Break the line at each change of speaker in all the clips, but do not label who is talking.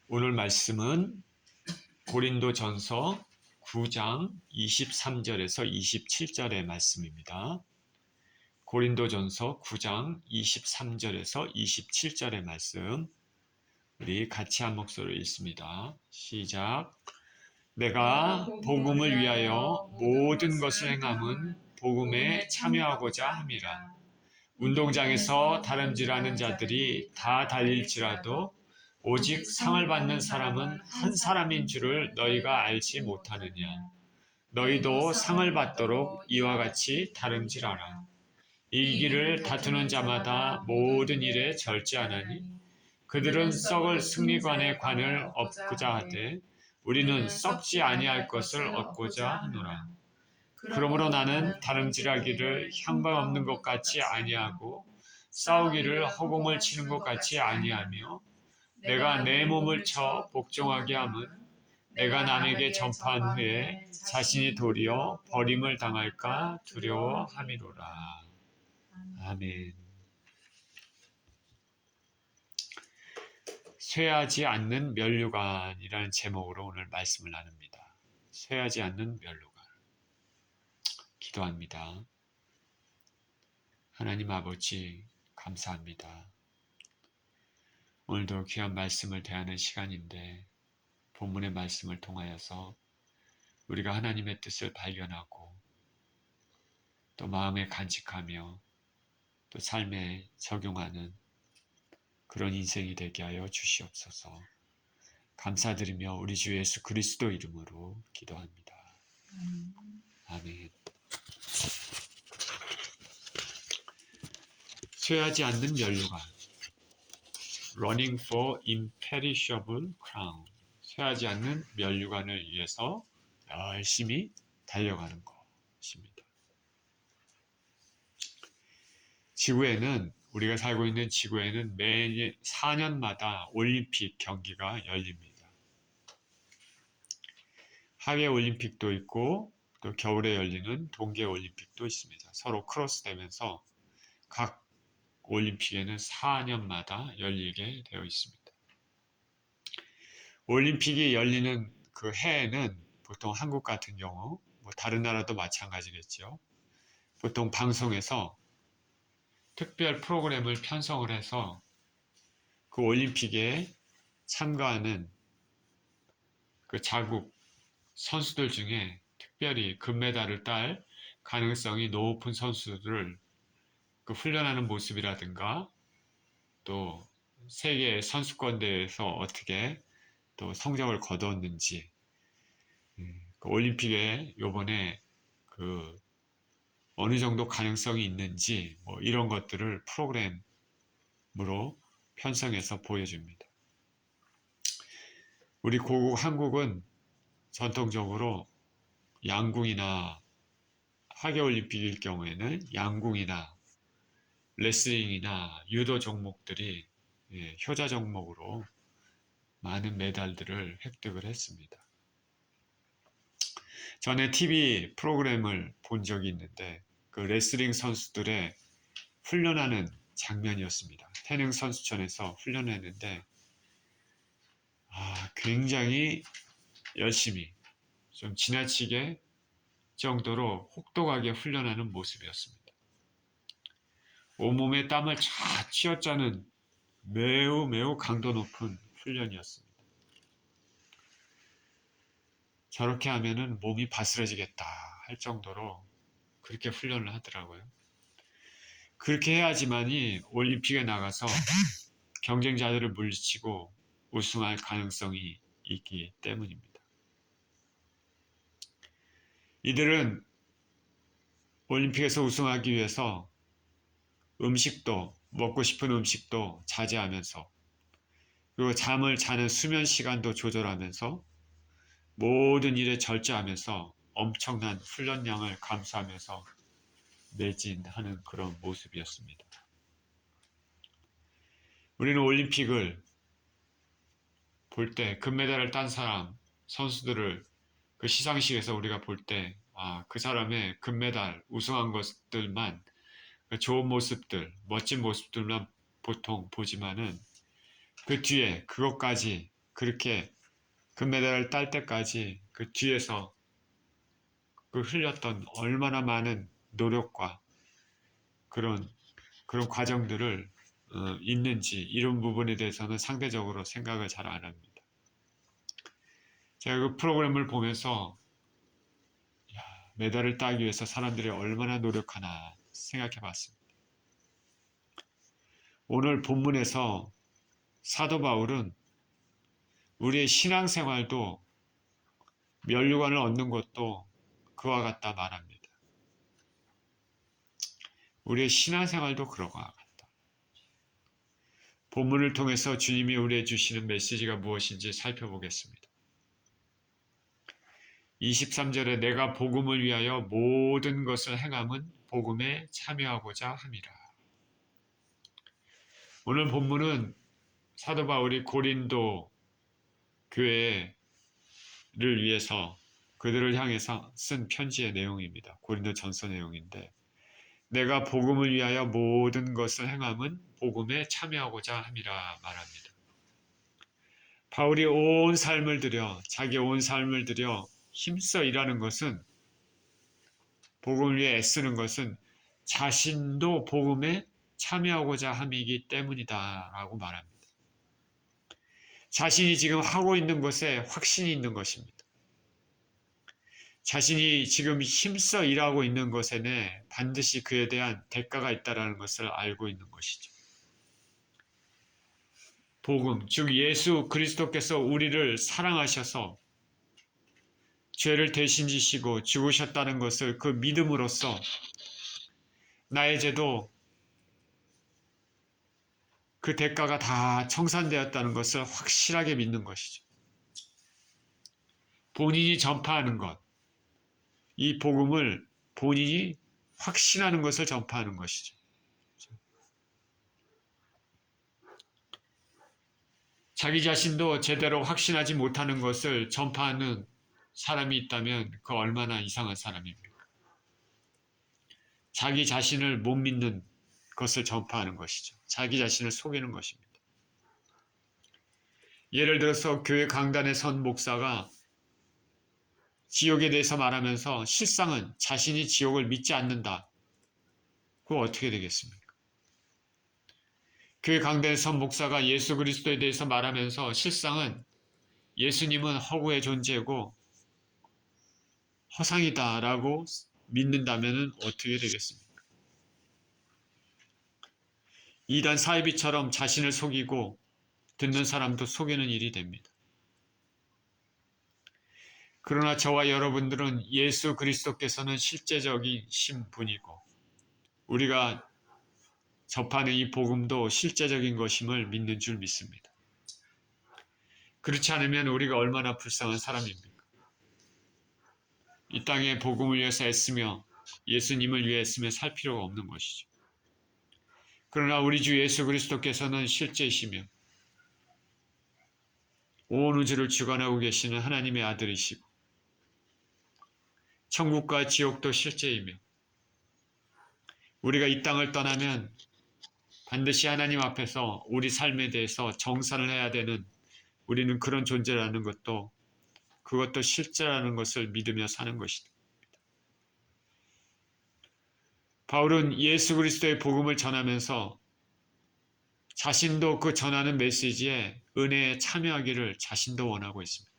오늘 말씀은 고린도전서 9장 23절에서 27절의 말씀입니다. 고린도전서 9장 23절에서 27절의 말씀, 우리 같이 한 목소리로 읽습니다. 시작. 내가 복음을 위하여 모든 것을 행함은 복음에 참여하고자 함이라. 운동장에서 다름질하는 자들이 다 달릴지라도 오직 상을 받는 사람은 한 사람인 줄을 너희가 알지 못하느냐. 너희도 상을 받도록 이와 같이 다름질하라. 이 길을 다투는 자마다 모든 일에 절제하나니 그들은 썩을 승리관의 관을 얻고자 하되 우리는 썩지 아니할 것을 얻고자 하노라. 그러므로 나는 다름질하기를 향방 없는 것 같이 아니하고 싸우기를 허공을 치는 것 같이 아니하며 내가 내 몸을 쳐 복종하게 함은 내가 남에게 전파한 후에 자신이 도리어 버림을 당할까 두려워함이로라. 아멘. 쇠하지 않는 면류관이라는 제목으로 오늘 말씀을 나눕니다. 쇠하지 않는 면류관. 기도합니다. 하나님 아버지, 감사합니다. 오늘도 귀한 말씀을 대하는 시간인데 본문의 말씀을 통하여서 우리가 하나님의 뜻을 발견하고 또 마음에 간직하며 또 삶에 적용하는 그런 인생이 되게 하여 주시옵소서. 감사드리며 우리 주 예수 그리스도 이름으로 기도합니다. 아멘. 쇠하지 않는 면류관. Running for imperishable crown. 쇠하지 않는 면류관을 위해서 열심히 달려가는 것입니다. 지구에는, 우리가 살고 있는 지구에는 매년 4년마다 올림픽 경기가 열립니다. 하계 올림픽도 있고 또 겨울에 열리는 동계 올림픽도 있습니다. 서로 크로스되면서 각 올림픽에는 4년마다 열리게 되어 있습니다. 올림픽이 열리는 그 해에는 보통 한국 같은 경우, 다른 나라도 마찬가지겠죠. 보통 방송에서 특별 프로그램을 편성을 해서 그 올림픽에 참가하는 그 자국 선수들 중에 특별히 금메달을 딸 가능성이 높은 선수들을 그 훈련하는 모습이라든가 또 세계 선수권 대회에서 어떻게 또 성적을 거두었는지, 그 올림픽에 요번에 그 어느 정도 가능성이 있는지 이런 것들을 프로그램으로 편성해서 보여줍니다. 우리 고국 한국은 전통적으로 양궁이나 하계올림픽일 경우에는 양궁이나 레슬링이나 유도 종목들이 효자 종목으로 많은 메달들을 획득을 했습니다. 전에 TV 프로그램을 본 적이 있는데 그 레슬링 선수들의 훈련하는 장면이었습니다. 태릉 선수촌에서 훈련했는데 굉장히 열심히 좀 지나치게 정도로 혹독하게 훈련하는 모습이었습니다. 온몸에 땀을 쫙 쥐어짜는 매우 강도 높은 훈련이었습니다. 저렇게 하면은 몸이 바스러지겠다 할 정도로 그렇게 훈련을 하더라고요. 그렇게 해야지만이 올림픽에 나가서 경쟁자들을 물리치고 우승할 가능성이 있기 때문입니다. 이들은 올림픽에서 우승하기 위해서 음식도, 먹고 싶은 음식도 자제하면서, 그리고 잠을 자는 수면 시간도 조절하면서 모든 일에 절제하면서 엄청난 훈련량을 감수하면서 매진하는 그런 모습이었습니다. 우리는 올림픽을 볼 때 금메달을 딴 사람, 선수들을 그 시상식에서 우리가 볼 때 그 사람의 금메달, 우승한 것들만, 그 좋은 모습들, 멋진 모습들만 보통 보지만은 그 뒤에 그것까지 그렇게 금메달을 딸 때까지 그 뒤에서 그 흘렸던 얼마나 많은 노력과 그런 과정들을 있는지 이런 부분에 대해서는 상대적으로 생각을 잘 안 합니다. 제가 그 프로그램을 보면서 메달을 따기 위해서 사람들이 얼마나 노력하나 생각해 봤습니다. 오늘 본문에서 사도 바울은 우리의 신앙생활도 면류관을 얻는 것도 그와 같다 말합니다. 우리의 신앙생활도 그러과 같다. 본문을 통해서 주님이 우리에게 주시는 메시지가 무엇인지 살펴보겠습니다. 23절에 내가 복음을 위하여 모든 것을 행함은 복음에 참여하고자 함이라. 오늘 본문은 사도 바울이 고린도 교회를 위해서 그들을 향해서 쓴 편지의 내용입니다. 고린도 전서 내용인데 내가 복음을 위하여 모든 것을 행함은 복음에 참여하고자 함이라 말합니다. 바울이 온 삶을 들여 자기 온 삶을 들여 힘써 일하는 것은 복음을 위해 애쓰는 것은 자신도 복음에 참여하고자 함이기 때문이다 라고 말합니다. 자신이 지금 하고 있는 것에 확신이 있는 것입니다. 자신이 지금 힘써 일하고 있는 것에는 반드시 그에 대한 대가가 있다는 것을 알고 있는 것이죠. 복음, 즉 예수 그리스도께서 우리를 사랑하셔서 죄를 대신 지시고 죽으셨다는 것을 그 믿음으로써 나의 죄도 그 대가가 다 청산되었다는 것을 확실하게 믿는 것이죠. 본인이 전파하는 것, 이 복음을 본인이 확신하는 것을 전파하는 것이죠. 자기 자신도 제대로 확신하지 못하는 것을 전파하는 사람이 있다면 그 얼마나 이상한 사람입니까? 자기 자신을 못 믿는 것을 전파하는 것이죠. 자기 자신을 속이는 것입니다. 예를 들어서 교회 강단에 선 목사가 지옥에 대해서 말하면서 실상은 자신이 지옥을 믿지 않는다. 그거 어떻게 되겠습니까? 교회 강단에 선 목사가 예수 그리스도에 대해서 말하면서 실상은 예수님은 허구의 존재고 허상이다라고 믿는다면 어떻게 되겠습니까? 이단 사이비처럼 자신을 속이고 듣는 사람도 속이는 일이 됩니다. 그러나 저와 여러분들은 예수 그리스도께서는 실제적인 분이고 우리가 접하는 이 복음도 실제적인 것임을 믿는 줄 믿습니다. 그렇지 않으면 우리가 얼마나 불쌍한 사람입니까? 이 땅에 복음을 위해서 애쓰며 예수님을 위해 애쓰며 살 필요가 없는 것이죠. 그러나 우리 주 예수 그리스도께서는 실제이시며 온 우주를 주관하고 계시는 하나님의 아들이시고 천국과 지옥도 실제이며 우리가 이 땅을 떠나면 반드시 하나님 앞에서 우리 삶에 대해서 정산을 해야 되는 우리는 그런 존재라는 것도 그것도 실제라는 것을 믿으며 사는 것입니다. 바울은 예수 그리스도의 복음을 전하면서 자신도 그 전하는 메시지에 은혜에 참여하기를 자신도 원하고 있습니다.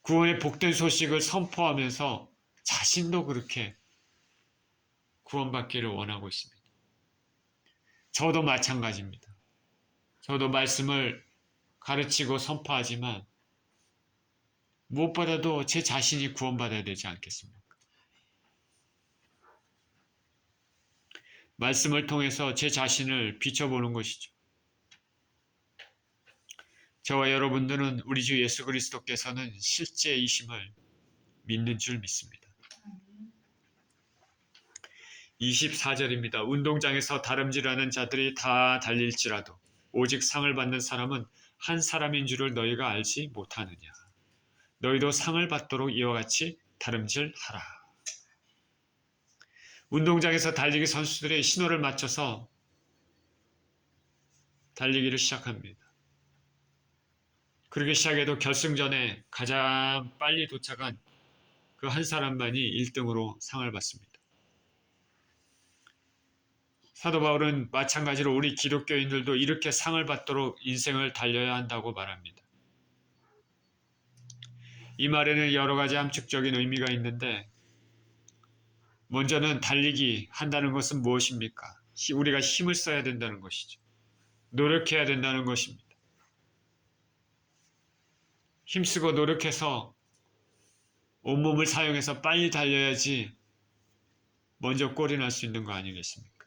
구원의 복된 소식을 선포하면서 자신도 그렇게 구원받기를 원하고 있습니다. 저도 마찬가지입니다. 저도 말씀을 가르치고 선포하지만 무엇보다도 제 자신이 구원받아야 되지 않겠습니까? 말씀을 통해서 제 자신을 비춰보는 것이죠. 저와 여러분들은 우리 주 예수 그리스도께서는 실제이심을 믿는 줄 믿습니다. 24절입니다. 운동장에서 다름질하는 자들이 다 달릴지라도 오직 상을 받는 사람은 한 사람인 줄을 너희가 알지 못하느냐. 너희도 상을 받도록 이와 같이 다름질하라. 운동장에서 달리기 선수들의 신호를 맞춰서 달리기를 시작합니다. 그렇게 시작해도 결승전에 가장 빨리 도착한 그 한 사람만이 1등으로 상을 받습니다. 사도 바울은 마찬가지로 우리 기독교인들도 이렇게 상을 받도록 인생을 달려야 한다고 말합니다. 이 말에는 여러 가지 함축적인 의미가 있는데, 먼저는 달리기 한다는 것은 무엇입니까? 우리가 힘을 써야 된다는 것이죠. 노력해야 된다는 것입니다. 힘쓰고 노력해서 온몸을 사용해서 빨리 달려야지 먼저 골이 날 수 있는 거 아니겠습니까?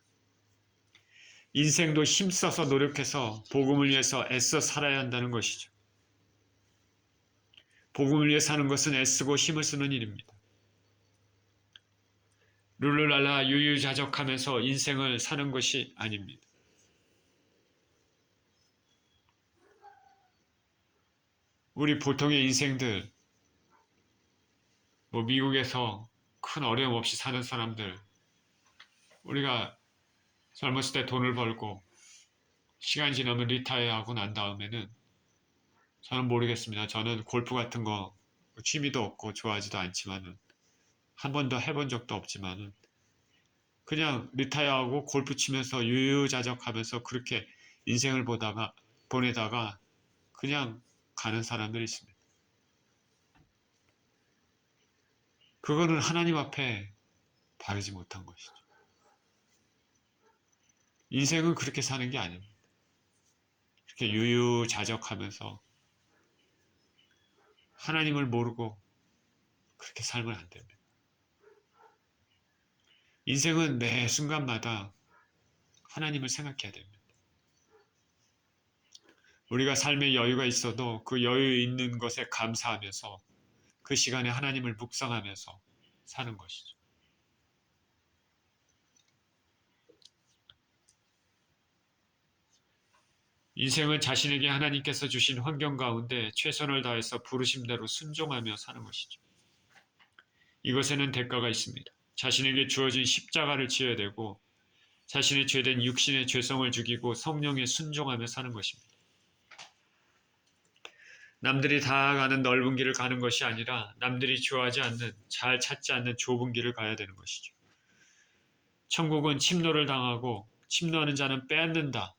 인생도 힘써서 노력해서 복음을 위해서 애써 살아야 한다는 것이죠. 복음을 위해 사는 것은 애쓰고 힘을 쓰는 일입니다. 룰루랄라 유유자적하면서 인생을 사는 것이 아닙니다. 우리 보통의 인생들, 미국에서 큰 어려움 없이 사는 사람들, 우리가 젊었을 때 돈을 벌고 시간 지나면 리타이어하고 난 다음에는 저는 모르겠습니다. 저는 골프 같은 거 취미도 없고 좋아하지도 않지만은 한 번도 해본 적도 없지만은 그냥 리타이어하고 골프 치면서 유유자적하면서 그렇게 인생을 보내다가 그냥 가는 사람들이 있습니다. 그거는 하나님 앞에 바르지 못한 것이죠. 인생은 그렇게 사는 게 아닙니다. 이렇게 유유자적하면서 하나님을 모르고 그렇게 살면 안 됩니다. 인생은 매 순간마다 하나님을 생각해야 됩니다. 우리가 삶에 여유가 있어도 그 여유 있는 것에 감사하면서 그 시간에 하나님을 묵상하면서 사는 것이죠. 인생은 자신에게 하나님께서 주신 환경 가운데 최선을 다해서 부르심대로 순종하며 사는 것이죠. 이것에는 대가가 있습니다. 자신에게 주어진 십자가를 지어야 되고 자신의 죄된 육신의 죄성을 죽이고 성령에 순종하며 사는 것입니다. 남들이 다 가는 넓은 길을 가는 것이 아니라 남들이 좋아하지 않는, 잘 찾지 않는 좁은 길을 가야 되는 것이죠. 천국은 침노를 당하고 침노하는 자는 빼앗는다.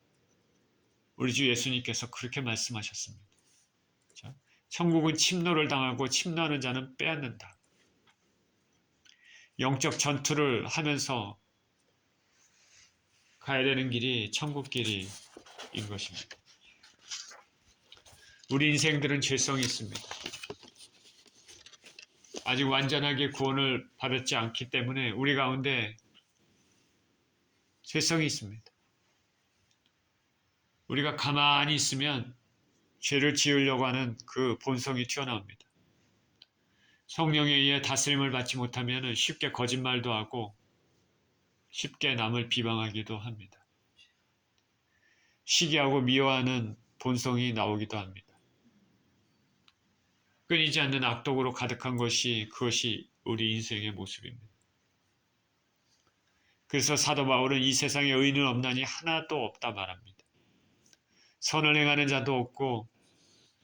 우리 주 예수님께서 그렇게 말씀하셨습니다. 천국은 침노를 당하고 침노하는 자는 빼앗는다. 영적 전투를 하면서 가야 되는 길이 천국 길인 것입니다. 우리 인생들은 죄성이 있습니다. 아직 완전하게 구원을 받았지 않기 때문에 우리 가운데 죄성이 있습니다. 우리가 가만히 있으면 죄를 지으려고 하는 그 본성이 튀어나옵니다. 성령에 의해 다스림을 받지 못하면 쉽게 거짓말도 하고 쉽게 남을 비방하기도 합니다. 시기하고 미워하는 본성이 나오기도 합니다. 끊이지 않는 악독으로 가득한 그것이 우리 인생의 모습입니다. 그래서 사도 바울은 이 세상에 의인은 없나니 하나도 없다 말합니다. 선을 행하는 자도 없고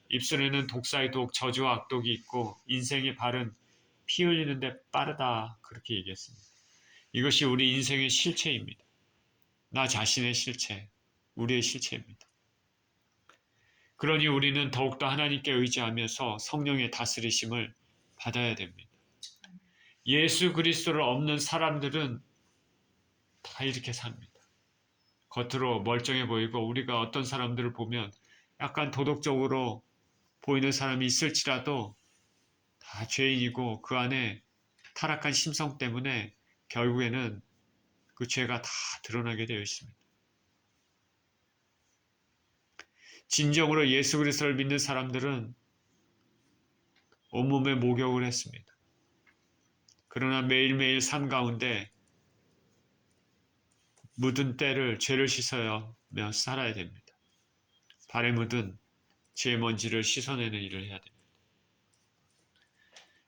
입술에는 독사의 독, 저주와 악독이 있고 인생의 발은 피 흘리는데 빠르다 그렇게 얘기했습니다. 이것이 우리 인생의 실체입니다. 나 자신의 실체, 우리의 실체입니다. 그러니 우리는 더욱더 하나님께 의지하면서 성령의 다스리심을 받아야 됩니다. 예수 그리스도를 없는 사람들은 다 이렇게 삽니다. 겉으로 멀쩡해 보이고 우리가 어떤 사람들을 보면 약간 도덕적으로 보이는 사람이 있을지라도 다 죄인이고 그 안에 타락한 심성 때문에 결국에는 그 죄가 다 드러나게 되어 있습니다. 진정으로 예수 그리스도를 믿는 사람들은 온몸에 목욕을 했습니다. 그러나 매일매일 삶 가운데 묻은 때를 죄를 씻어며 살아야 됩니다. 발에 묻은 죄 먼지를 씻어내는 일을 해야 됩니다.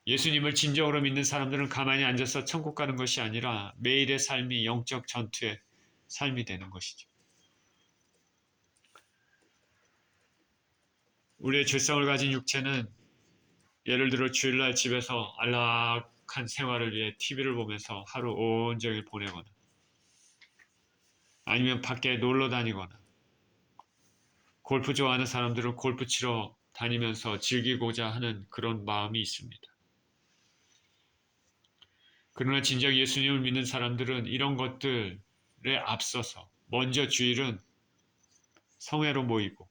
예수님을 진정으로 믿는 사람들은 가만히 앉아서 천국 가는 것이 아니라 매일의 삶이 영적 전투의 삶이 되는 것이죠. 우리의 죄성을 가진 육체는 예를 들어 주일날 집에서 안락한 생활을 위해 TV를 보면서 하루 온종일 보내거나 아니면 밖에 놀러 다니거나 골프 좋아하는 사람들은 골프 치러 다니면서 즐기고자 하는 그런 마음이 있습니다. 그러나 진작 예수님을 믿는 사람들은 이런 것들에 앞서서 먼저 주일은 성회로 모이고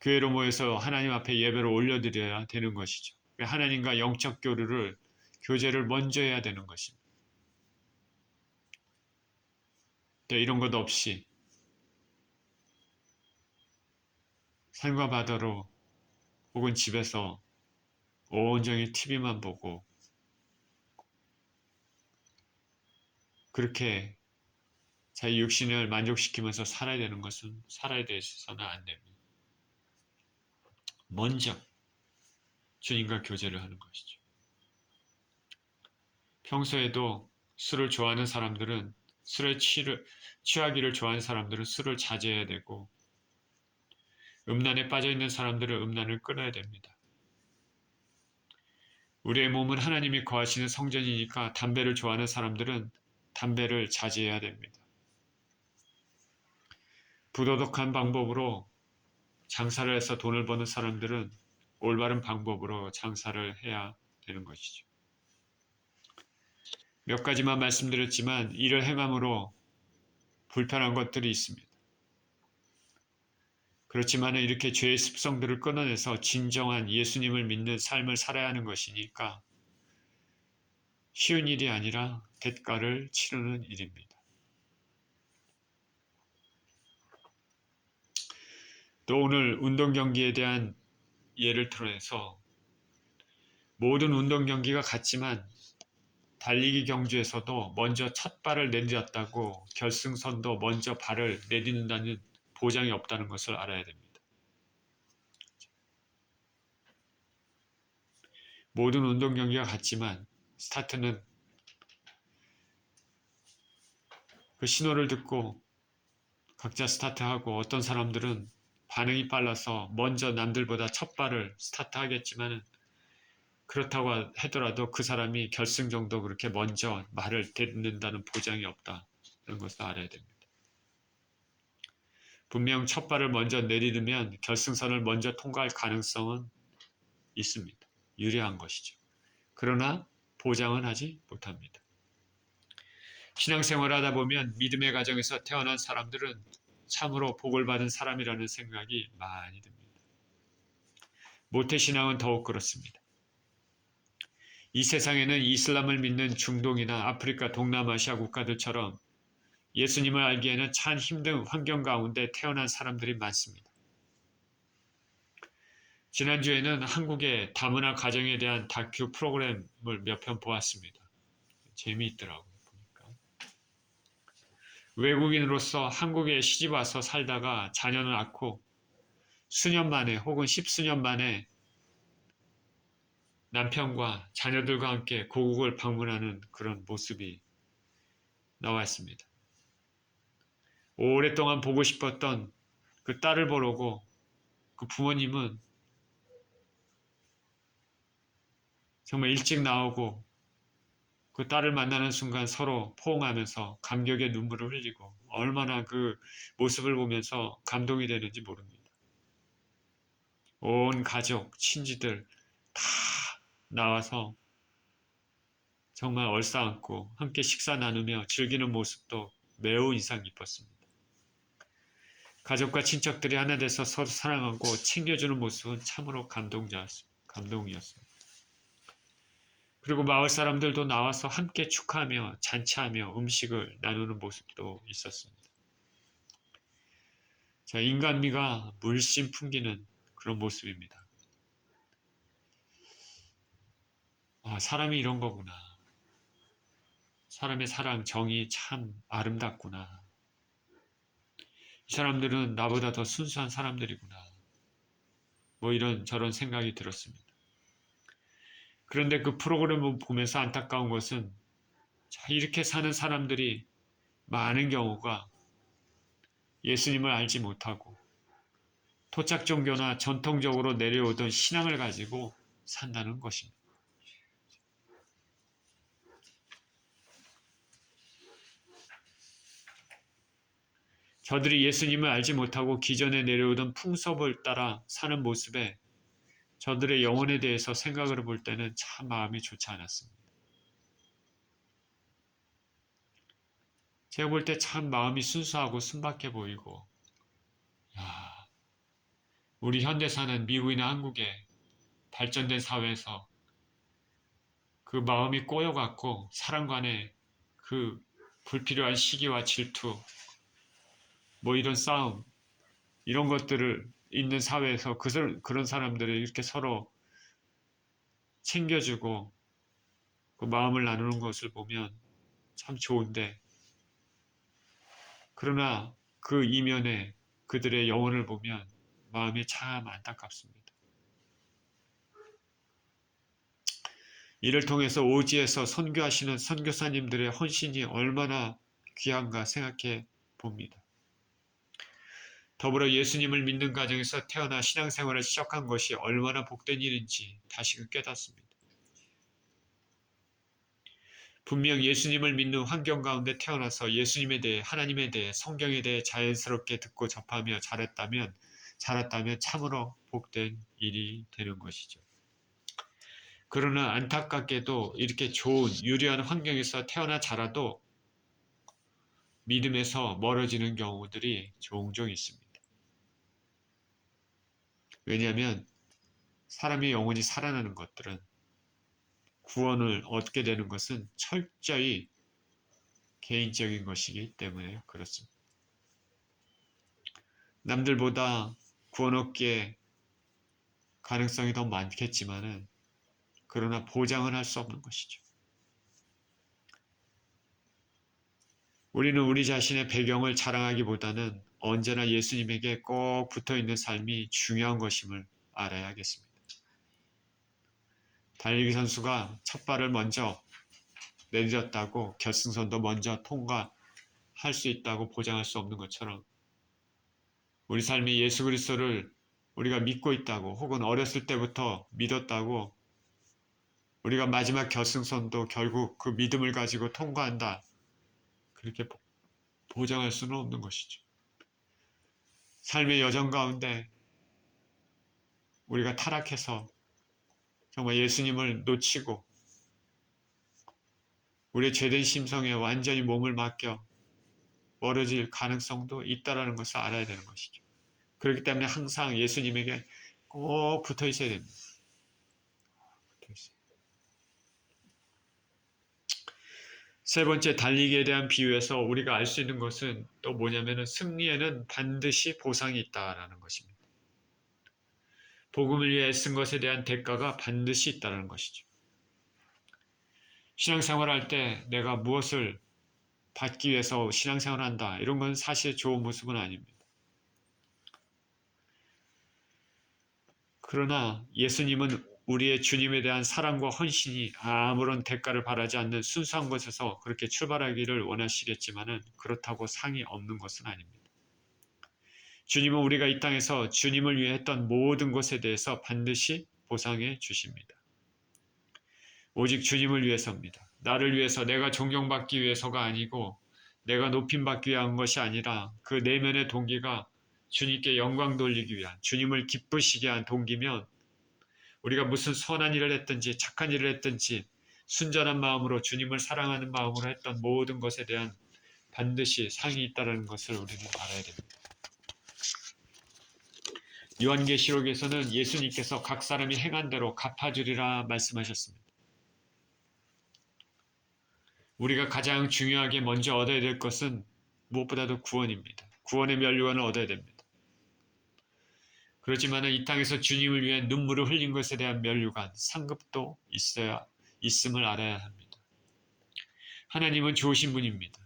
교회로 모여서 하나님 앞에 예배를 올려드려야 되는 것이죠. 하나님과 영적 교제를 먼저 해야 되는 것입니다. 이런 것 없이 산과 바다로 혹은 집에서 온종일 TV만 보고 그렇게 자기 육신을 만족시키면서 살아야 되서는 안 됩니다. 먼저 주님과 교제를 하는 것이죠. 평소에도 술을 좋아하는 사람들은 취하기를 좋아하는 사람들은 술을 자제해야 되고 음란에 빠져 있는 사람들은 음란을 끊어야 됩니다. 우리의 몸은 하나님이 거하시는 성전이니까 담배를 좋아하는 사람들은 담배를 자제해야 됩니다. 부도덕한 방법으로 장사를 해서 돈을 버는 사람들은 올바른 방법으로 장사를 해야 되는 것이죠. 몇 가지만 말씀드렸지만 이를 행함으로 불편한 것들이 있습니다. 그렇지만 이렇게 죄의 습성들을 끊어내서 진정한 예수님을 믿는 삶을 살아야 하는 것이니까 쉬운 일이 아니라 대가를 치르는 일입니다. 또 오늘 운동 경기에 대한 예를 들어서 모든 운동 경기가 같지만 달리기 경주에서도 먼저 첫 발을 내딛었다고 결승선도 먼저 발을 내딛는다는 보장이 없다는 것을 알아야 됩니다. 모든 운동 경기가 같지만 스타트는 그 신호를 듣고 각자 스타트하고 어떤 사람들은 반응이 빨라서 먼저 남들보다 첫 발을 스타트하겠지만 그렇다고 하더라도 그 사람이 결승 정도 그렇게 먼저 말을 듣는다는 보장이 없다는 것을 알아야 됩니다. 분명 첫 발을 먼저 내딛으면 결승선을 먼저 통과할 가능성은 있습니다. 유리한 것이죠. 그러나 보장은 하지 못합니다. 신앙생활을 하다 보면 믿음의 가정에서 태어난 사람들은 참으로 복을 받은 사람이라는 생각이 많이 듭니다. 모태신앙은 더욱 그렇습니다. 이 세상에는 이슬람을 믿는 중동이나 아프리카 동남아시아 국가들처럼 예수님을 알기에는 참 힘든 환경 가운데 태어난 사람들이 많습니다. 지난주에는 한국의 다문화 가정에 대한 다큐 프로그램을 몇 편 보았습니다. 재미있더라고요. 보니까. 외국인으로서 한국에 시집와서 살다가 자녀는 낳고 수년 만에 혹은 십수년 만에 남편과 자녀들과 함께 고국을 방문하는 그런 모습이 나왔습니다. 오랫동안 보고 싶었던 그 딸을 보러고 그 부모님은 정말 일찍 나오고 그 딸을 만나는 순간 서로 포옹하면서 감격의 눈물을 흘리고 얼마나 그 모습을 보면서 감동이 되는지 모릅니다. 온 가족, 친지들 다 나와서 정말 얼싸안고 함께 식사 나누며 즐기는 모습도 매우 인상 깊었습니다. 가족과 친척들이 하나 돼서 서로 사랑하고 챙겨주는 모습은 참으로 감동이었습니다. 그리고 마을 사람들도 나와서 함께 축하하며 잔치하며 음식을 나누는 모습도 있었습니다. 자, 인간미가 물씬 풍기는 그런 모습입니다. 아, 사람이 이런 거구나. 사람의 사랑, 정이 참 아름답구나. 이 사람들은 나보다 더 순수한 사람들이구나. 뭐 이런 저런 생각이 들었습니다. 그런데 그 프로그램을 보면서 안타까운 것은 자, 이렇게 사는 사람들이 많은 경우가 예수님을 알지 못하고 토착 종교나 전통적으로 내려오던 신앙을 가지고 산다는 것입니다. 저들이 예수님을 알지 못하고 기존에 내려오던 풍습을 따라 사는 모습에 저들의 영혼에 대해서 생각을 볼 때는 참 마음이 좋지 않았습니다. 제가 볼 때 참 마음이 순수하고 순박해 보이고, 야, 우리 현대 사는 미국이나 한국의 발전된 사회에서 그 마음이 꼬여갖고 사람 간에 그 불필요한 시기와 질투, 뭐 이런 싸움, 이런 것들을 있는 사회에서 그런 사람들을 이렇게 서로 챙겨주고 그 마음을 나누는 것을 보면 참 좋은데, 그러나 그 이면에 그들의 영혼을 보면 마음이 참 안타깝습니다. 이를 통해서 오지에서 선교하시는 선교사님들의 헌신이 얼마나 귀한가 생각해 봅니다. 더불어 예수님을 믿는 가정에서 태어나 신앙생활을 시작한 것이 얼마나 복된 일인지 다시금 깨닫습니다. 분명 예수님을 믿는 환경 가운데 태어나서 예수님에 대해, 하나님에 대해, 성경에 대해 자연스럽게 듣고 접하며 자랐다면 참으로 복된 일이 되는 것이죠. 그러나 안타깝게도 이렇게 좋은 유리한 환경에서 태어나 자라도 믿음에서 멀어지는 경우들이 종종 있습니다. 왜냐하면 사람의 영혼이 살아나는 것들은, 구원을 얻게 되는 것은 철저히 개인적인 것이기 때문에 그렇습니다. 남들보다 구원 얻기에 가능성이 더 많겠지만은, 그러나 보장은 할 수 없는 것이죠. 우리는 우리 자신의 배경을 자랑하기보다는 언제나 예수님에게 꼭 붙어 있는 삶이 중요한 것임을 알아야겠습니다. 달리기 선수가 첫 발을 먼저 내딛었다고 결승선도 먼저 통과할 수 있다고 보장할 수 없는 것처럼, 우리 삶이 예수 그리스도를 우리가 믿고 있다고, 혹은 어렸을 때부터 믿었다고 우리가 마지막 결승선도 결국 그 믿음을 가지고 통과한다, 그렇게 보장할 수는 없는 것이죠. 삶의 여정 가운데 우리가 타락해서 정말 예수님을 놓치고 우리의 죄된 심성에 완전히 몸을 맡겨 멀어질 가능성도 있다는 것을 알아야 되는 것이죠. 그렇기 때문에 항상 예수님에게 꼭 붙어 있어야 됩니다. 세 번째, 달리기에 대한 비유에서 우리가 알 수 있는 것은 또 뭐냐면은, 승리에는 반드시 보상이 있다라는 것입니다. 복음을 위해 애쓴 것에 대한 대가가 반드시 있다는 것이죠. 신앙생활을 할 때 내가 무엇을 받기 위해서 신앙생활을 한다, 이런 건 사실 좋은 모습은 아닙니다. 그러나 예수님은 우리의 주님에 대한 사랑과 헌신이 아무런 대가를 바라지 않는 순수한 것에서 그렇게 출발하기를 원하시겠지만은, 그렇다고 상이 없는 것은 아닙니다. 주님은 우리가 이 땅에서 주님을 위해 했던 모든 것에 대해서 반드시 보상해 주십니다. 오직 주님을 위해서입니다. 나를 위해서, 내가 존경받기 위해서가 아니고, 내가 높임받기 위한 것이 아니라, 그 내면의 동기가 주님께 영광 돌리기 위한, 주님을 기쁘시게 한 동기면, 우리가 무슨 선한 일을 했든지 착한 일을 했든지 순전한 마음으로 주님을 사랑하는 마음으로 했던 모든 것에 대한 반드시 상이 있다는 것을 우리는 알아야 됩니다. 요한계시록에서는 예수님께서 각 사람이 행한 대로 갚아주리라 말씀하셨습니다. 우리가 가장 중요하게 먼저 얻어야 될 것은 무엇보다도 구원입니다. 구원의 면류관을 얻어야 됩니다. 그렇지만 이 땅에서 주님을 위해 눈물을 흘린 것에 대한 면류관, 상급도 있음을 알아야 합니다. 하나님은 좋으신 분입니다.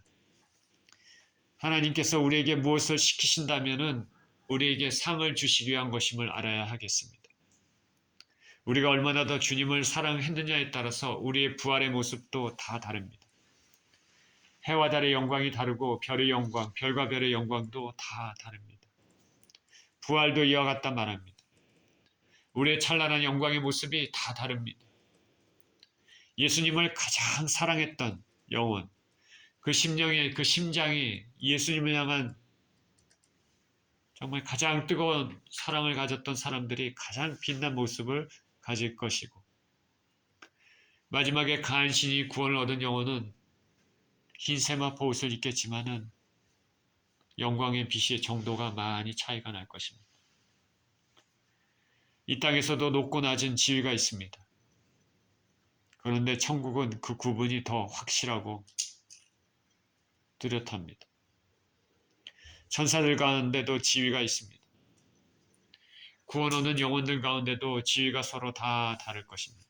하나님께서 우리에게 무엇을 시키신다면은 우리에게 상을 주시기 위한 것임을 알아야 하겠습니다. 우리가 얼마나 더 주님을 사랑했느냐에 따라서 우리의 부활의 모습도 다 다릅니다. 해와 달의 영광이 다르고 별의 영광, 별과 별의 영광도 다 다릅니다. 부활도 이와 같다 말합니다. 우리의 찬란한 영광의 모습이 다 다릅니다. 예수님을 가장 사랑했던 영혼, 그 심령의 그 심장이 예수님을 향한 정말 가장 뜨거운 사랑을 가졌던 사람들이 가장 빛난 모습을 가질 것이고, 마지막에 간신히 구원을 얻은 영혼은 흰 세마포 옷을 입겠지만은 영광의 빛의 정도가 많이 차이가 날 것입니다. 이 땅에서도 높고 낮은 지위가 있습니다. 그런데 천국은 그 구분이 더 확실하고 뚜렷합니다. 천사들 가운데도 지위가 있습니다. 구원 얻는 영혼들 가운데도 지위가 서로 다 다를 것입니다.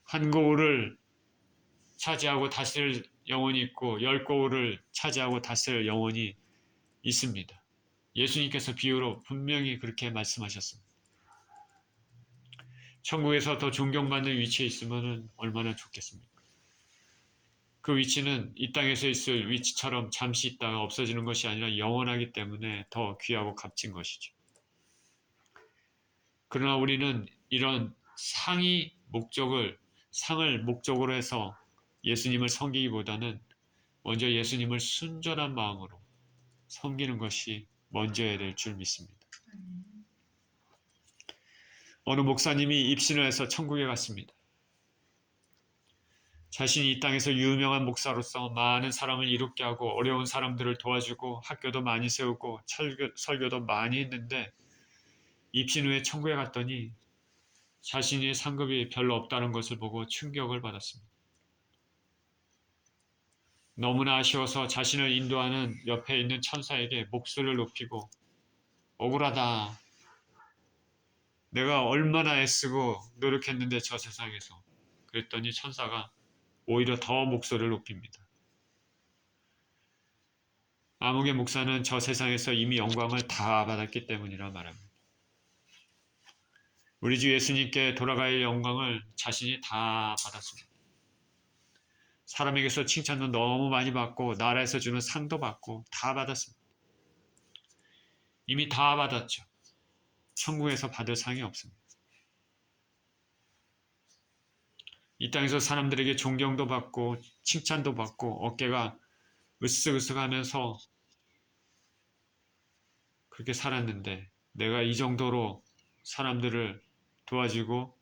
한 고울을 차지하고 다스릴 영혼이 있고 10고울을 차지하고 다스릴 영혼이 있습니다. 예수님께서 비유로 분명히 그렇게 말씀하셨습니다. 천국에서 더 존경받는 위치에 있으면 얼마나 좋겠습니까? 그 위치는 이 땅에서 있을 위치처럼 잠시 있다가 없어지는 것이 아니라 영원하기 때문에 더 귀하고 값진 것이죠. 그러나 우리는 이런 상을 목적으로 해서 예수님을 섬기기보다는 먼저 예수님을 순전한 마음으로 섬기는 것이 먼저여야 될 줄 믿습니다. 어느 목사님이 입신을 해서 천국에 갔습니다. 자신이 이 땅에서 유명한 목사로서 많은 사람을 이롭게 하고 어려운 사람들을 도와주고 학교도 많이 세우고 설교도 많이 했는데 입신 후에 천국에 갔더니 자신의 상급이 별로 없다는 것을 보고 충격을 받았습니다. 너무나 아쉬워서 자신을 인도하는 옆에 있는 천사에게 목소리를 높이고 억울하다. 내가 얼마나 애쓰고 노력했는데 저 세상에서. 그랬더니 천사가 오히려 더 목소리를 높입니다. 아무개 목사는 저 세상에서 이미 영광을 다 받았기 때문이라 말합니다. 우리 주 예수님께 돌아갈 영광을 자신이 다 받았습니다. 사람에게서 칭찬도 너무 많이 받고 나라에서 주는 상도 받고 다 받았습니다. 이미 다 받았죠. 천국에서 받을 상이 없습니다. 이 땅에서 사람들에게 존경도 받고 칭찬도 받고 어깨가 으쓱으쓱하면서 그렇게 살았는데 내가 이 정도로 사람들을 도와주고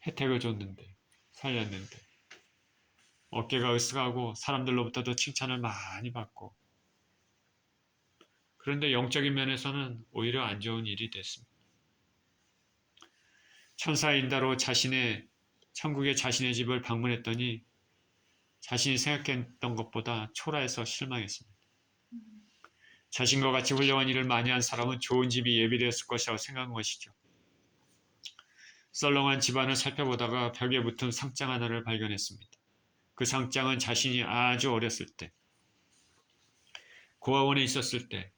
혜택을 줬는데 살렸는데 어깨가 으쓱하고 사람들로부터도 칭찬을 많이 받고 그런데 영적인 면에서는 오히려 안 좋은 일이 됐습니다. 천사의 인다로 천국의 자신의 집을 방문했더니 자신이 생각했던 것보다 초라해서 실망했습니다. 자신과 같이 훌륭한 일을 많이 한 사람은 좋은 집이 예비되었을 것이라고 생각한 것이죠. 썰렁한 집안을 살펴보다가 벽에 붙은 상장 하나를 발견했습니다. 그 상장은 자신이 아주 어렸을 때, 고아원에 있었을 때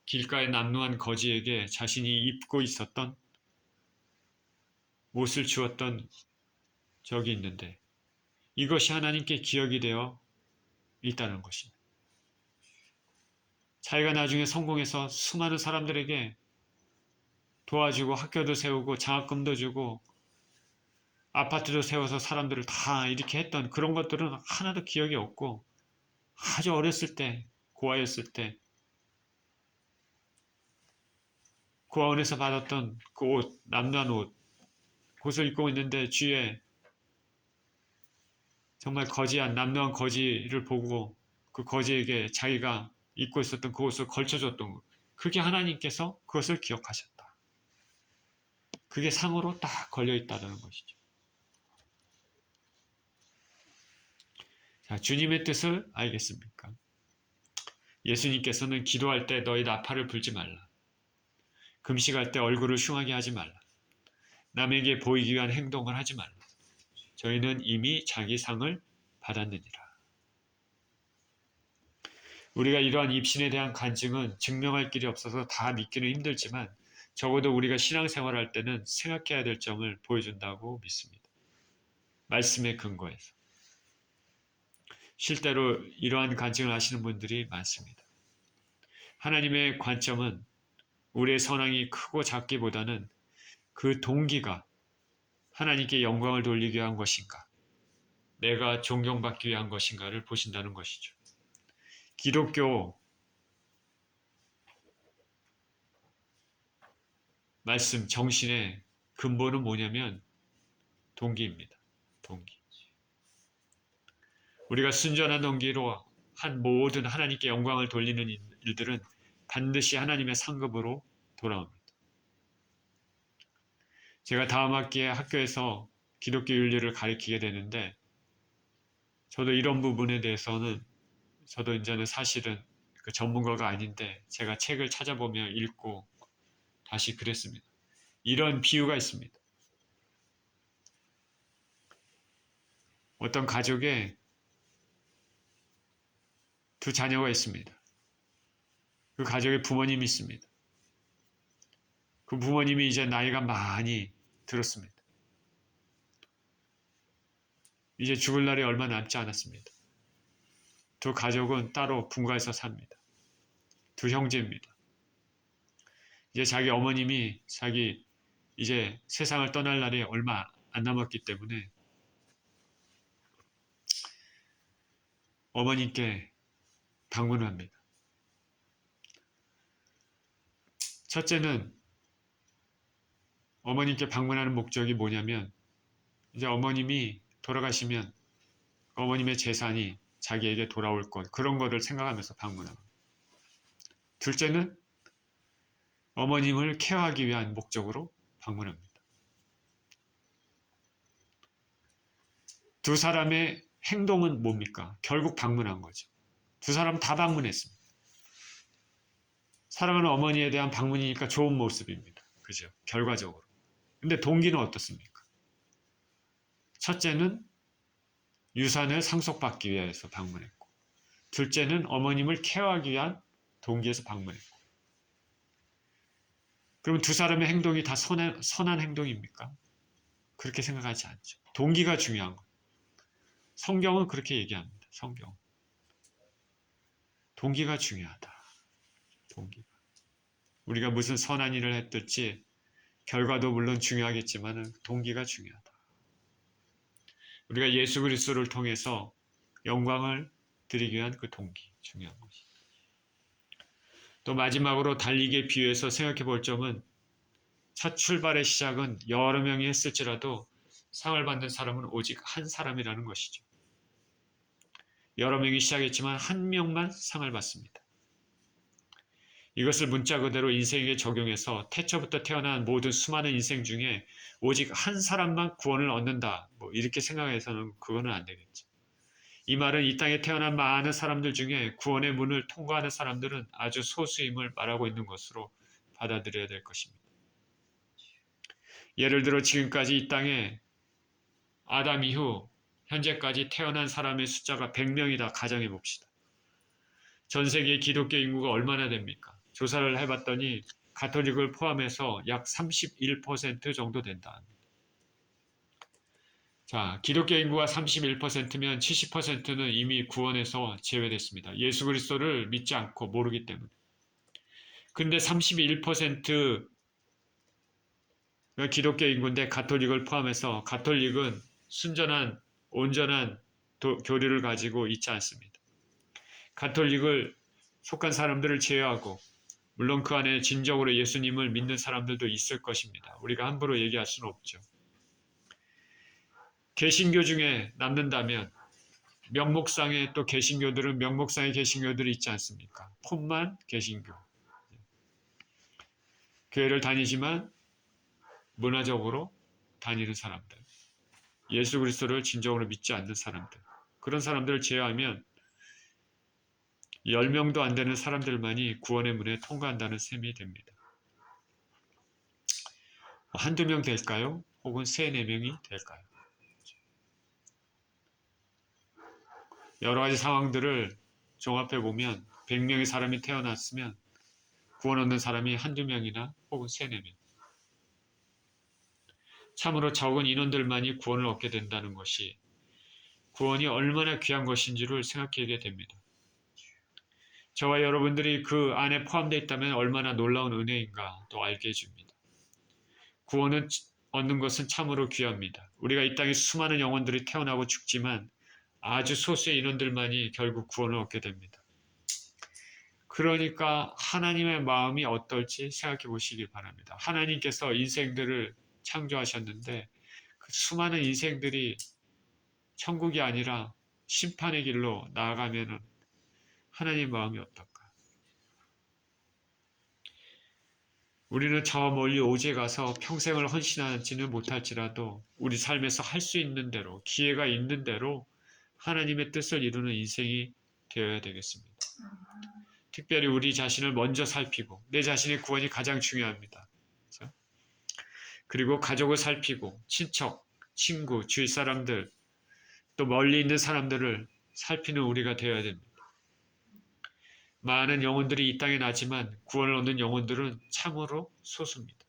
길가에 남루한 거지에게 자신이 입고 있었던 옷을 주었던 적이 있는데 이것이 하나님께 기억이 되어 있다는 것입니다. 자기가 나중에 성공해서 수많은 사람들에게 도와주고 학교도 세우고 장학금도 주고 아파트도 세워서 사람들을 다 이렇게 했던 그런 것들은 하나도 기억이 없고 아주 어렸을 때 고아였을 때 고아원에서 받았던 그 옷, 남루한 옷, 그것을 입고 있는데 주위에 정말 거지한 남루한 거지를 보고 그 거지에게 자기가 입고 있었던 그 옷을 걸쳐줬던 것. 그게 하나님께서 그것을 기억하셨다. 그게 상으로 딱 걸려있다는 것이죠. 자, 주님의 뜻을 알겠습니까? 예수님께서는 기도할 때 너희 나팔을 불지 말라. 금식할 때 얼굴을 흉하게 하지 말라. 남에게 보이기 위한 행동을 하지 말라. 저희는 이미 자기 상을 받았느니라. 우리가 이러한 입신에 대한 간증은 증명할 길이 없어서 다 믿기는 힘들지만 적어도 우리가 신앙생활할 때는 생각해야 될 점을 보여준다고 믿습니다. 말씀의 근거에서. 실제로 이러한 간증을 하시는 분들이 많습니다. 하나님의 관점은 우리의 선행이 크고 작기보다는 그 동기가 하나님께 영광을 돌리기 위한 것인가, 내가 존경받기 위한 것인가를 보신다는 것이죠. 기독교 말씀, 정신의 근본은 뭐냐면 동기입니다. 동기. 우리가 순전한 동기로 한 모든 하나님께 영광을 돌리는 일들은 반드시 하나님의 상급으로 돌아옵니다. 제가 다음 학기에 학교에서 기독교 윤리를 가르치게 되는데 저도 이런 부분에 대해서는 저도 이제는 사실은 그 전문가가 아닌데 제가 책을 찾아보며 읽고 다시 그랬습니다. 이런 비유가 있습니다. 어떤 가족에 두 자녀가 있습니다. 그 가족에 부모님이 있습니다. 그 부모님이 이제 나이가 많이 들었습니다. 이제 죽을 날이 얼마 남지 않았습니다. 두 가족은 따로 분가해서 삽니다. 두 형제입니다. 이제 자기 어머님이 자기 이제 세상을 떠날 날이 얼마 안 남았기 때문에 어머님께 방문을 합니다. 첫째는 어머님께 방문하는 목적이 뭐냐면 이제 어머님이 돌아가시면 어머님의 재산이 자기에게 돌아올 것, 그런 것을 생각하면서 방문합니다. 둘째는 어머님을 케어하기 위한 목적으로 방문합니다. 두 사람의 행동은 뭡니까? 결국 방문한 거죠. 두 사람 다 방문했습니다. 사랑하는 어머니에 대한 방문이니까 좋은 모습입니다. 그죠? 결과적으로. 근데 동기는 어떻습니까? 첫째는 유산을 상속받기 위해서 방문했고, 둘째는 어머님을 케어하기 위한 동기에서 방문했고. 그러면 두 사람의 행동이 다 선한 행동입니까? 그렇게 생각하지 않죠. 동기가 중요한 거예요. 성경은 그렇게 얘기합니다. 성경. 동기가 중요하다. 동기가. 우리가 무슨 선한 일을 했든지 결과도 물론 중요하겠지만 동기가 중요하다. 우리가 예수 그리스도를 통해서 영광을 드리기 위한 그 동기, 중요한 것이. 또 마지막으로 달리기에 비유해서 생각해 볼 점은 첫 출발의 시작은 여러 명이 했을지라도 상을 받는 사람은 오직 한 사람이라는 것이죠. 여러 명이 시작했지만 한 명만 상을 받습니다. 이것을 문자 그대로 인생에 적용해서 태초부터 태어난 모든 수많은 인생 중에 오직 한 사람만 구원을 얻는다. 이렇게 생각해서는 그거는 안 되겠죠. 이 말은 이 땅에 태어난 많은 사람들 중에 구원의 문을 통과하는 사람들은 아주 소수임을 말하고 있는 것으로 받아들여야 될 것입니다. 예를 들어 지금까지 이 땅에 아담 이후 현재까지 태어난 사람의 숫자가 100명이다 가정해 봅시다. 전 세계 기독교 인구가 얼마나 됩니까? 조사를 해봤더니 가톨릭을 포함해서 약 31% 정도 된다. 자, 기독교 인구가 31%면 70%는 이미 구원에서 제외됐습니다. 예수 그리스도를 믿지 않고 모르기 때문에. 근데 31%가 기독교 인구인데 가톨릭을 포함해서 가톨릭은 순전한 온전한 교리를 가지고 있지 않습니다. 가톨릭을 속한 사람들을 제외하고 물론 그 안에 진정으로 예수님을 믿는 사람들도 있을 것입니다. 우리가 함부로 얘기할 수는 없죠. 개신교 중에 남는다면 명목상의 또 개신교들은 명목상의 개신교들이 있지 않습니까? 폰만 개신교. 교회를 다니지만 문화적으로 다니는 사람들. 예수 그리스도를 진정으로 믿지 않는 사람들. 그런 사람들을 제외하면 10명도 안 되는 사람들만이 구원의 문에 통과한다는 셈이 됩니다. 한두 명 될까요? 혹은 3, 4명이 될까요? 여러 가지 상황들을 종합해 보면 100명의 사람이 태어났으면 구원 얻는 사람이 한두 명이나 혹은 3, 4명. 참으로 적은 인원들만이 구원을 얻게 된다는 것이 구원이 얼마나 귀한 것인지를 생각하게 됩니다. 저와 여러분들이 그 안에 포함되어 있다면 얼마나 놀라운 은혜인가 또 알게 해줍니다. 구원은 얻는 것은 참으로 귀합니다. 우리가 이 땅에 수많은 영혼들이 태어나고 죽지만 아주 소수의 인원들만이 결국 구원을 얻게 됩니다. 그러니까 하나님의 마음이 어떨지 생각해 보시기 바랍니다. 하나님께서 인생들을 창조하셨는데 그 수많은 인생들이 천국이 아니라 심판의 길로 나아가면은 하나님 마음이 어떨까? 우리는 저 멀리 오지에 가서 평생을 헌신하지는 못할지라도 우리 삶에서 할 수 있는 대로 기회가 있는 대로 하나님의 뜻을 이루는 인생이 되어야 되겠습니다. 특별히 우리 자신을 먼저 살피고 내 자신의 구원이 가장 중요합니다. 그렇죠? 그리고 가족을 살피고 친척, 친구, 주위 사람들 또 멀리 있는 사람들을 살피는 우리가 되어야 됩니다. 많은 영혼들이 이 땅에 나지만 구원을 얻는 영혼들은 참으로 소수입니다.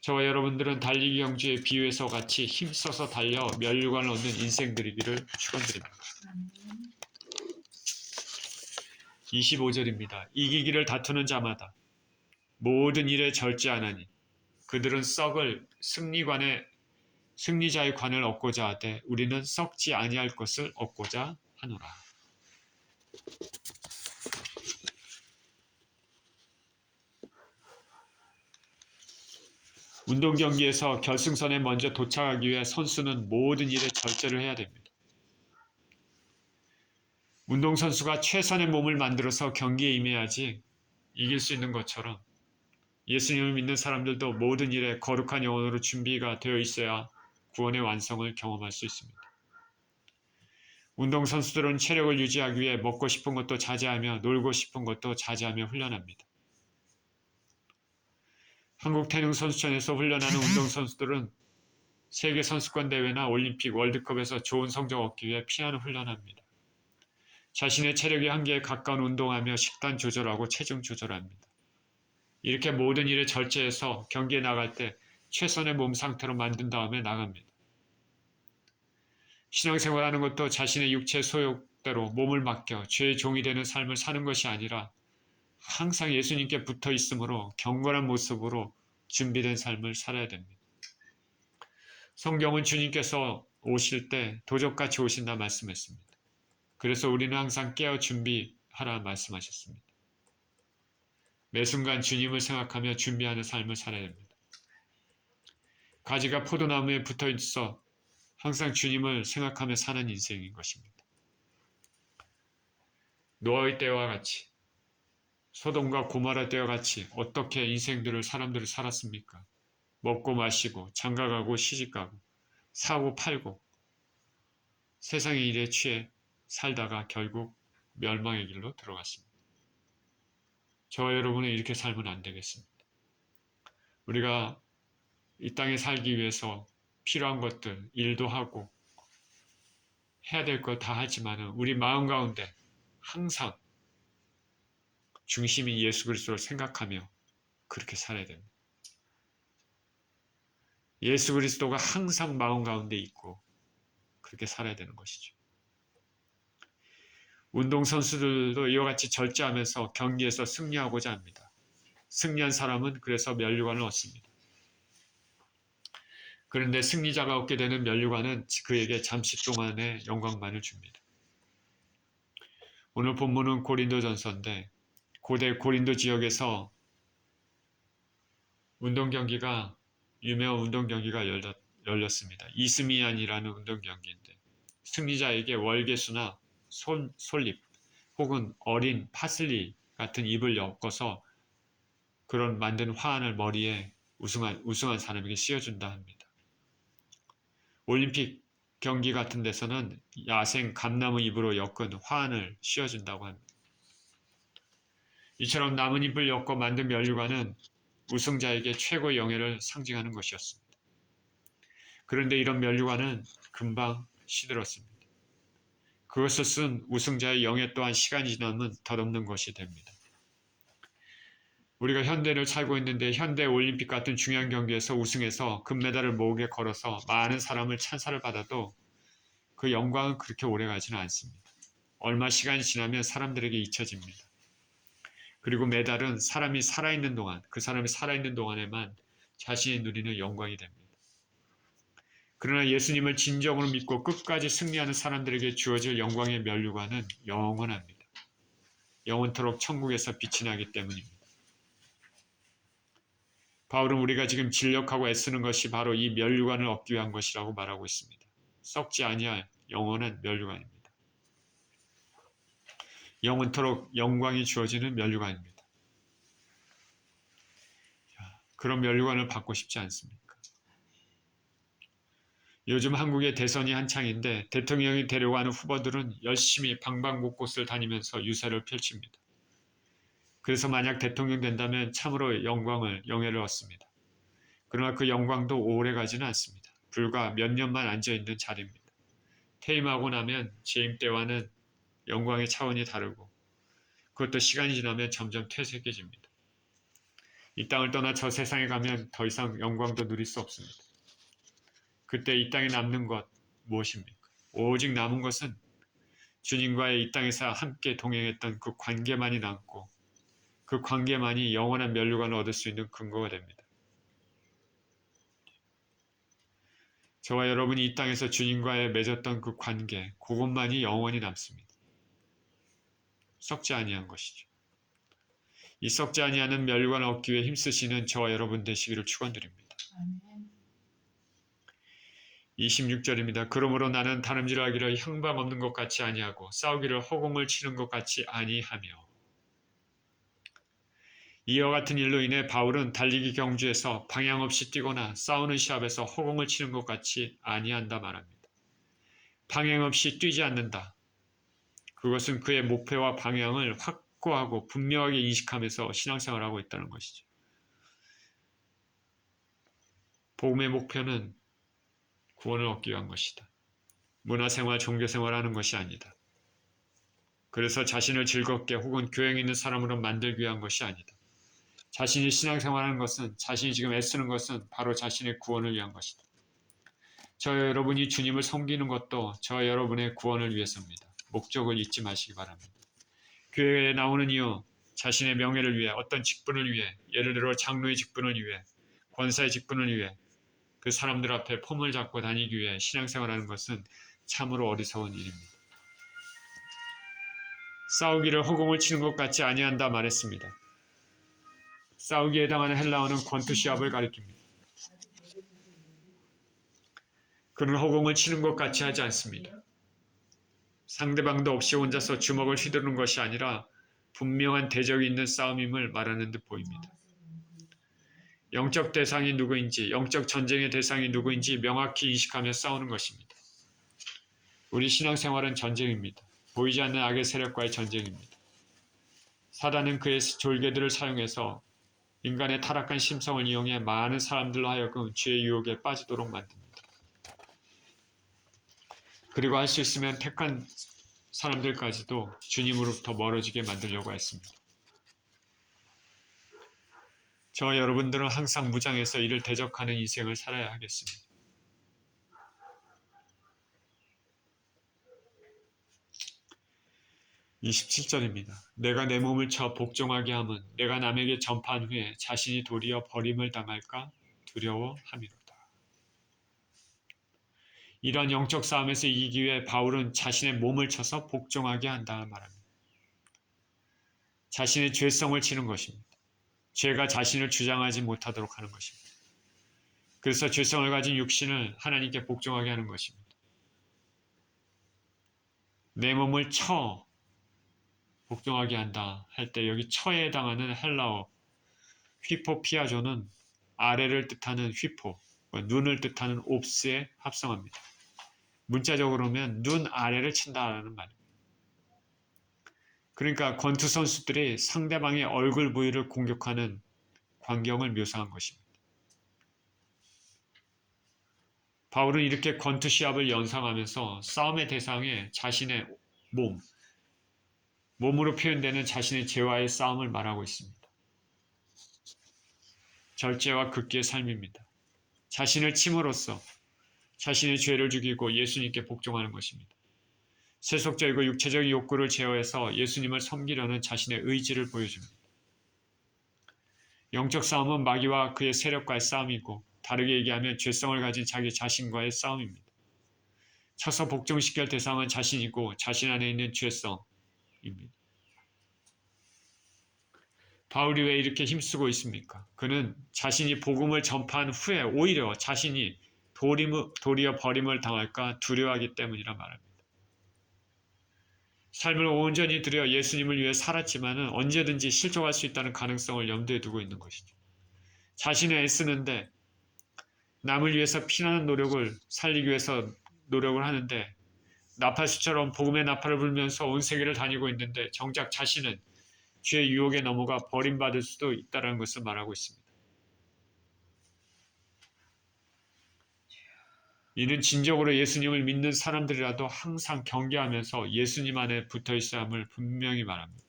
저와 여러분들은 달리기 경주의 비유에서 같이 힘써서 달려 면류관을 얻는 인생들이기를 축원드립니다. 25절입니다. 이기기를 다투는 자마다 모든 일에 절제하나니 그들은 썩을 승리자의 관을 얻고자 하되 우리는 썩지 아니할 것을 얻고자 하노라. 운동 경기에서 결승선에 먼저 도착하기 위해 선수는 모든 일에 절제를 해야 됩니다. 운동선수가 최선의 몸을 만들어서 경기에 임해야지 이길 수 있는 것처럼 예수님을 믿는 사람들도 모든 일에 거룩한 영혼으로 준비가 되어 있어야 구원의 완성을 경험할 수 있습니다. 운동선수들은 체력을 유지하기 위해 먹고 싶은 것도 자제하며 놀고 싶은 것도 자제하며 훈련합니다. 한국태능선수촌에서 훈련하는 운동선수들은 세계선수권대회나 올림픽, 월드컵에서 좋은 성적 얻기 위해 피나는 훈련합니다. 자신의 체력의 한계에 가까운 운동하며 식단 조절하고 체중 조절합니다. 이렇게 모든 일에 절제해서 경기에 나갈 때 최선의 몸 상태로 만든 다음에 나갑니다. 신앙생활하는 것도 자신의 육체 소욕대로 몸을 맡겨 죄의 종이 되는 삶을 사는 것이 아니라 항상 예수님께 붙어 있으므로 경건한 모습으로 준비된 삶을 살아야 됩니다. 성경은 주님께서 오실 때 도적같이 오신다 말씀했습니다. 그래서 우리는 항상 깨어 준비하라 말씀하셨습니다. 매 순간 주님을 생각하며 준비하는 삶을 살아야 됩니다. 가지가 포도나무에 붙어 있어 항상 주님을 생각하며 사는 인생인 것입니다. 노아의 때와 같이 소돔과 고모라 때와 같이 어떻게 사람들을 살았습니까? 먹고 마시고 장가가고 시집가고 사고 팔고 세상의 일에 취해 살다가 결국 멸망의 길로 들어갔습니다. 저와 여러분은 이렇게 살면 안 되겠습니다. 우리가 이 땅에 살기 위해서 필요한 것들, 일도 하고 해야 될 것 다 하지만 우리 마음 가운데 항상 중심인 예수 그리스도를 생각하며 그렇게 살아야 됩니다. 예수 그리스도가 항상 마음 가운데 있고 그렇게 살아야 되는 것이죠. 운동선수들도 이와 같이 절제하면서 경기에서 승리하고자 합니다. 승리한 사람은 그래서 면류관을 얻습니다. 그런데 승리자가 얻게 되는 면류관은 그에게 잠시 동안의 영광만을 줍니다. 오늘 본문은 고린도전서인데 고대 고린도 지역에서 유명한 운동 경기가 열렸습니다. 이스미안이라는 운동 경기인데 승리자에게 월계수나 솔잎 혹은 어린 파슬리 같은 잎을 엮어서 그런 만든 화환을 머리에 우승한 사람에게 씌워준다 합니다. 올림픽 경기 같은 데서는 야생 감나무 잎으로 엮은 화환을 씌워준다고 합니다. 이처럼 나뭇잎을 엮어 만든 면류관은 우승자에게 최고의 영예를 상징하는 것이었습니다. 그런데 이런 면류관은 금방 시들었습니다. 그것을 쓴 우승자의 영예 또한 시간이 지나면 덧없는 것이 됩니다. 우리가 현대를 살고 있는데 현대 올림픽 같은 중요한 경기에서 우승해서 금메달을 목에 걸어서 많은 사람을 찬사를 받아도 그 영광은 그렇게 오래 가지는 않습니다. 얼마 시간이 지나면 사람들에게 잊혀집니다. 그리고 메달은 사람이 살아있는 동안, 그 사람이 살아있는 동안에만 자신이 누리는 영광이 됩니다. 그러나 예수님을 진정으로 믿고 끝까지 승리하는 사람들에게 주어질 영광의 면류관은 영원합니다. 영원토록 천국에서 빛이 나기 때문입니다. 바울은 우리가 지금 진력하고 애쓰는 것이 바로 이 면류관을 얻기 위한 것이라고 말하고 있습니다. 썩지 아니할 영원한 면류관입니다. 영원토록 영광이 주어지는 면류관입니다. 그런 면류관을 받고 싶지 않습니까? 요즘 한국의 대선이 한창인데 대통령이 되려고 하는 후보들은 열심히 방방곳곳을 다니면서 유세를 펼칩니다. 그래서 만약 대통령 된다면 참으로 영예를 얻습니다. 그러나 그 영광도 오래 가지는 않습니다. 불과 몇 년만 앉아있는 자리입니다. 퇴임하고 나면 재임 때와는 영광의 차원이 다르고 그것도 시간이 지나면 점점 퇴색해집니다. 이 땅을 떠나 저 세상에 가면 더 이상 영광도 누릴 수 없습니다. 그때 이 땅에 남는 것 무엇입니까? 오직 남은 것은 주님과의 이 땅에서 함께 동행했던 그 관계만이 남고 그 관계만이 영원한 면류관을 얻을 수 있는 근거가 됩니다. 저와 여러분이 이 땅에서 주님과의 맺었던 그 관계, 그것만이 영원히 남습니다. 썩지 아니한 것이죠. 이 썩지 아니하는 면류관을 얻기 위해 힘쓰시는 저와 여러분 되시기를 축원드립니다. 26절입니다. 그러므로 나는 다름질하기를 향방 없는 것 같이 아니하고 싸우기를 허공을 치는 것 같이 아니하며. 이와 같은 일로 인해 바울은 달리기 경주에서 방향 없이 뛰거나 싸우는 시합에서 허공을 치는 것 같이 아니한다 말합니다. 방향 없이 뛰지 않는다. 그것은 그의 목표와 방향을 확고하고 분명하게 인식하면서 신앙생활을 하고 있다는 것이죠. 복음의 목표는 구원을 얻기 위한 것이다. 문화생활, 종교생활 하는 것이 아니다. 그래서 자신을 즐겁게 혹은 교양 있는 사람으로 만들기 위한 것이 아니다. 자신이 신앙생활하는 것은, 자신이 지금 애쓰는 것은 바로 자신의 구원을 위한 것이다. 저 여러분이 주님을 섬기는 것도 저 여러분의 구원을 위해서입니다. 목적을 잊지 마시기 바랍니다. 교회에 나오는 이유, 자신의 명예를 위해, 어떤 직분을 위해, 예를 들어 장로의 직분을 위해, 권사의 직분을 위해, 그 사람들 앞에 폼을 잡고 다니기 위해 신앙생활하는 것은 참으로 어리석은 일입니다. 싸우기를 허공을 치는 것 같이 아니한다 말했습니다. 싸우기에 해당하는 헬라어는 권투시합을 가리킵니다. 그는 허공을 치는 것 같이 하지 않습니다. 상대방도 없이 혼자서 주먹을 휘두르는 것이 아니라 분명한 대적이 있는 싸움임을 말하는 듯 보입니다. 영적 대상이 누구인지, 영적 전쟁의 대상이 누구인지 명확히 인식하며 싸우는 것입니다. 우리 신앙생활은 전쟁입니다. 보이지 않는 악의 세력과의 전쟁입니다. 사단은 그의 졸개들을 사용해서 인간의 타락한 심성을 이용해 많은 사람들로 하여금 죄의 유혹에 빠지도록 만듭니다. 그리고 할 수 있으면 택한 사람들까지도 주님으로부터 멀어지게 만들려고 했습니다. 저와 여러분들은 항상 무장해서 이를 대적하는 인생을 살아야 하겠습니다. 27절입니다. 내가 내 몸을 쳐 복종하게 함은 내가 남에게 전파한 후에 자신이 도리어 버림을 당할까 두려워함이로다. 이런 영적 싸움에서 이기기 위해 바울은 자신의 몸을 쳐서 복종하게 한다 말합니다. 자신의 죄성을 치는 것입니다. 죄가 자신을 주장하지 못하도록 하는 것입니다. 그래서 죄성을 가진 육신을 하나님께 복종하게 하는 것입니다. 내 몸을 쳐 복종하게 한다 할 때 여기 처에 해당하는 헬라어 휘포피아조는 아래를 뜻하는 휘포, 눈을 뜻하는 옵스에 합성합니다. 문자적으로는 눈 아래를 친다라는 말입니다. 그러니까 권투 선수들이 상대방의 얼굴 부위를 공격하는 광경을 묘사한 것입니다. 바울은 이렇게 권투 시합을 연상하면서 싸움의 대상에 자신의 몸으로 표현되는 자신의 죄와의 싸움을 말하고 있습니다. 절제와 극기의 삶입니다. 자신을 침으로써 자신의 죄를 죽이고 예수님께 복종하는 것입니다. 세속적이고 육체적인 욕구를 제어해서 예수님을 섬기려는 자신의 의지를 보여줍니다. 영적 싸움은 마귀와 그의 세력과의 싸움이고 다르게 얘기하면 죄성을 가진 자기 자신과의 싸움입니다. 쳐서 복종시킬 대상은 자신이고 자신 안에 있는 죄성입니다. 바울이 왜 이렇게 힘쓰고 있습니까? 그는 자신이 복음을 전파한 후에 오히려 자신이 도리어 버림을 당할까 두려워하기 때문이라 말합니다. 삶을 온전히 들여 예수님을 위해 살았지만 언제든지 실족할 수 있다는 가능성을 염두에 두고 있는 것이죠. 자신을 애쓰는데 남을 위해서 피나는 노력을 살리기 위해서 노력을 하는데 나팔수처럼 복음의 나팔을 불면서 온 세계를 다니고 있는데 정작 자신은 죄의 유혹에 넘어가 버림받을 수도 있다는 것을 말하고 있습니다. 이는 진정으로 예수님을 믿는 사람들이라도 항상 경계하면서 예수님 안에 붙어 있어야 함을 분명히 말합니다.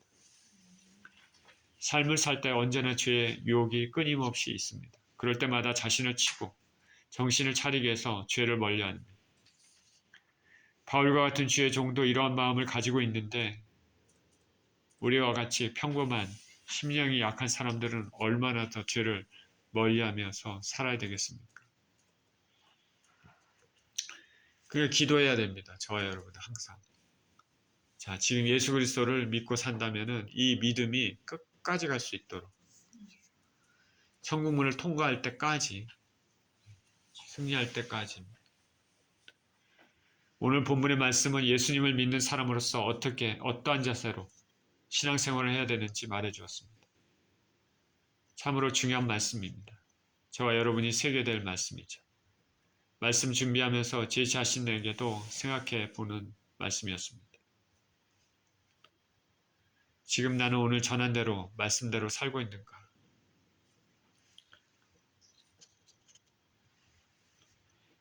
삶을 살 때 언제나 죄의 유혹이 끊임없이 있습니다. 그럴 때마다 자신을 치고 정신을 차리게 해서 죄를 멀리합니다. 바울과 같은 주의 종도 이러한 마음을 가지고 있는데 우리와 같이 평범한 심령이 약한 사람들은 얼마나 더 죄를 멀리하면서 살아야 되겠습니까? 그게 기도해야 됩니다. 저와 여러분은 항상. 자, 지금 예수 그리스도를 믿고 산다면은 이 믿음이 끝까지 갈 수 있도록 천국문을 통과할 때까지 승리할 때까지 오늘 본문의 말씀은 예수님을 믿는 사람으로서 어떠한 자세로 신앙생활을 해야 되는지 말해주었습니다. 참으로 중요한 말씀입니다. 저와 여러분이 새겨야 될 말씀이죠. 말씀 준비하면서 제 자신에게도 생각해 보는 말씀이었습니다. 지금 나는 오늘 전한 대로 말씀대로 살고 있는가?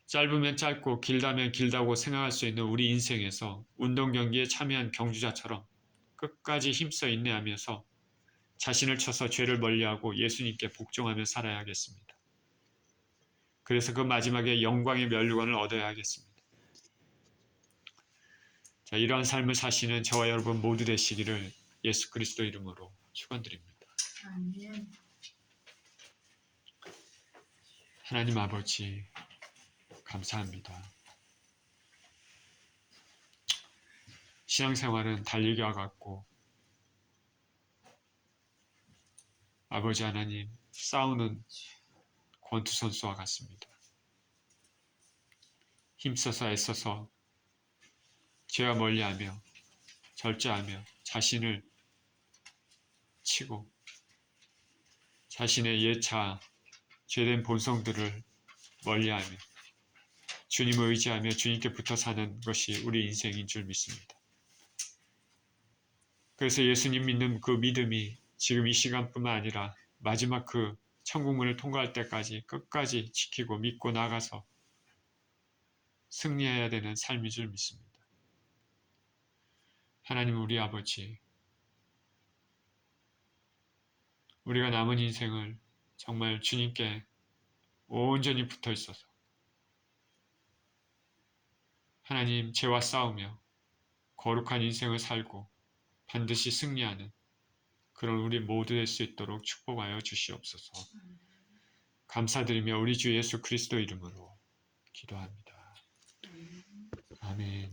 짧으면 짧고 길다면 길다고 생각할 수 있는 우리 인생에서 운동 경기에 참여한 경주자처럼 끝까지 힘써 인내하면서 자신을 쳐서 죄를 멀리하고 예수님께 복종하며 살아야 하겠습니다. 그래서 그 마지막에 영광의 면류관을 얻어야 하겠습니다. 자, 이러한 삶을 사시는 저와 여러분 모두 되시기를 예수 그리스도 이름으로 축원드립니다. 아멘. 하나님 아버지 감사합니다. 신앙생활은 달리기와 같고 아버지 하나님 싸우는 권투선수와 같습니다. 힘써서 애써서 죄와 멀리하며 절제하며 자신을 치고 자신의 예차 죄된 본성들을 멀리하며 주님을 의지하며 주님께 붙어 사는 것이 우리 인생인 줄 믿습니다. 그래서 예수님 믿는 그 믿음이 지금 이 시간뿐만 아니라 마지막 그 천국문을 통과할 때까지 끝까지 지키고 믿고 나가서 승리해야 되는 삶인 줄 믿습니다. 하나님 우리 아버지, 우리가 남은 인생을 정말 주님께 온전히 붙어 있어서 하나님 죄와 싸우며 거룩한 인생을 살고 반드시 승리하는 그런 우리 모두 될 수 있도록 축복하여 주시옵소서. 감사드리며 우리 주 예수 그리스도 이름으로 기도합니다. 아멘.